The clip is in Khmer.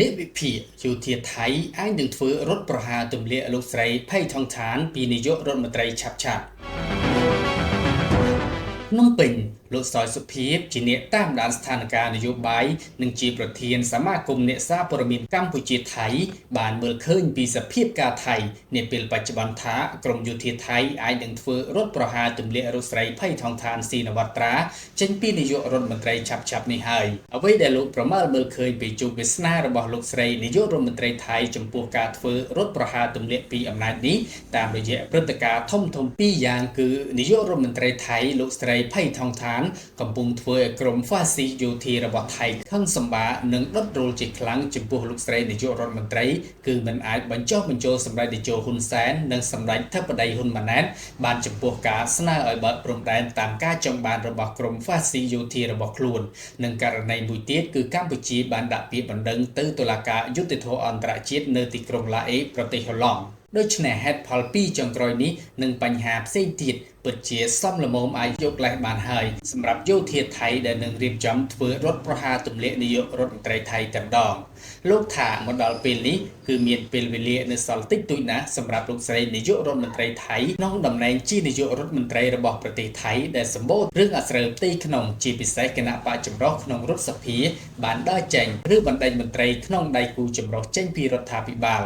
និវិភាគយោធាថៃអាចនឹងធ្វើរដ្ឋប្រហារទម្លាក់លោកស្រីផៃថងឋានពីនាយករដ្ឋមន្ត្រីឆាប់ៗភ្នំពេញលោកសយសុភីជាអ្នកតាមដានស្ថានភាពនយោបាយនិងជាប្រធានសមាគមអ្នកសារព័ត៌មានកម្ពុជាថៃបានមើលឃើញពីសភាពការថៃនាពេលបច្ចុប្បន្នថាក្រមយោធាថៃអាចនឹងធ្វើរដ្ឋប្រហារទម្លាក់លោកស្រីផៃថងឋានស៊ីនវត្រាចេញពីនាយករដ្ឋមន្ត្រីឆាប់ៗនេះហើយអ្វីដែលលោកប្រមាលមើលឃើញពីជោគវាសនារបស់លោកស្រីនាយករដ្ឋមន្ត្រីថៃចំពោះការធ្វើរដ្ឋប្រហារទម្លាក់ពីអំណាចនេះតាមរយៈព្រឹត្តិការណ៍ធំៗពីរយ៉ាងគឺនាយករដ្ឋមន្ត្រីថៃលោកស្រីផៃថងឋានកំពុងធ្វើឲ្យក្រុមហ្វាស៊ីយោធារបស់ថៃខឹងសម្បានិងដុតរោលជាខ្លាំងចំពោះលោកស្រីនាយករដ្ឋមន្ត្រីគឺមិនអាចបញ្ចុះបញ្ចូលសម្ដេចតេជោហ៊ុនសែននិងសម្ដេចធិបតីហ៊ុនម៉ាណែតបានចំពោះការស្នើឲ្យបើកព្រំដែនតាមការចង់បានរបស់ក្រុមហ្វាស៊ីយោធារបស់ខ្លួននិងករណីមួយទៀតគឺកម្ពុជាបានដាក់ពាក្យបណ្ដឹងទៅតុលាការយុត្តិធម៌អន្តរជាតិនៅទីក្រុងឡាអេប្រទេសហូឡង់ដូច្នេះហេតុផលពីរចុងក្រោយនេះនិងបញ្ហាផ្សេងទៀតពិតជាសមល្មមអាចយកលេសបានហើយសម្រាប់យោធាថៃដែលនឹងរៀបចំធ្វើរដ្ឋប្រហារទម្លាក់នាយករដ្ឋមន្ត្រីថៃតែម្ដងលោកថាមកដល់ពេលនេះគឺមានពេលវេលានៅសល់តិចតួចណាស់សម្រាប់លោកស្រីនាយករដ្ឋមន្ត្រីថៃក្នុងតំណែងជានាយករដ្ឋមន្ត្រីរបស់ប្រទេសថៃដែលសម្បូររឿងអាស្រូវផ្ទៃក្នុងជាពិសេសគណៈបកចម្រុះក្នុងរដ្ឋសភាបានដើរចេញឬបណ្ដេញមន្ត្រីក្នុងដៃគូចម្រុះចេញពីរដ្ឋាភិបាល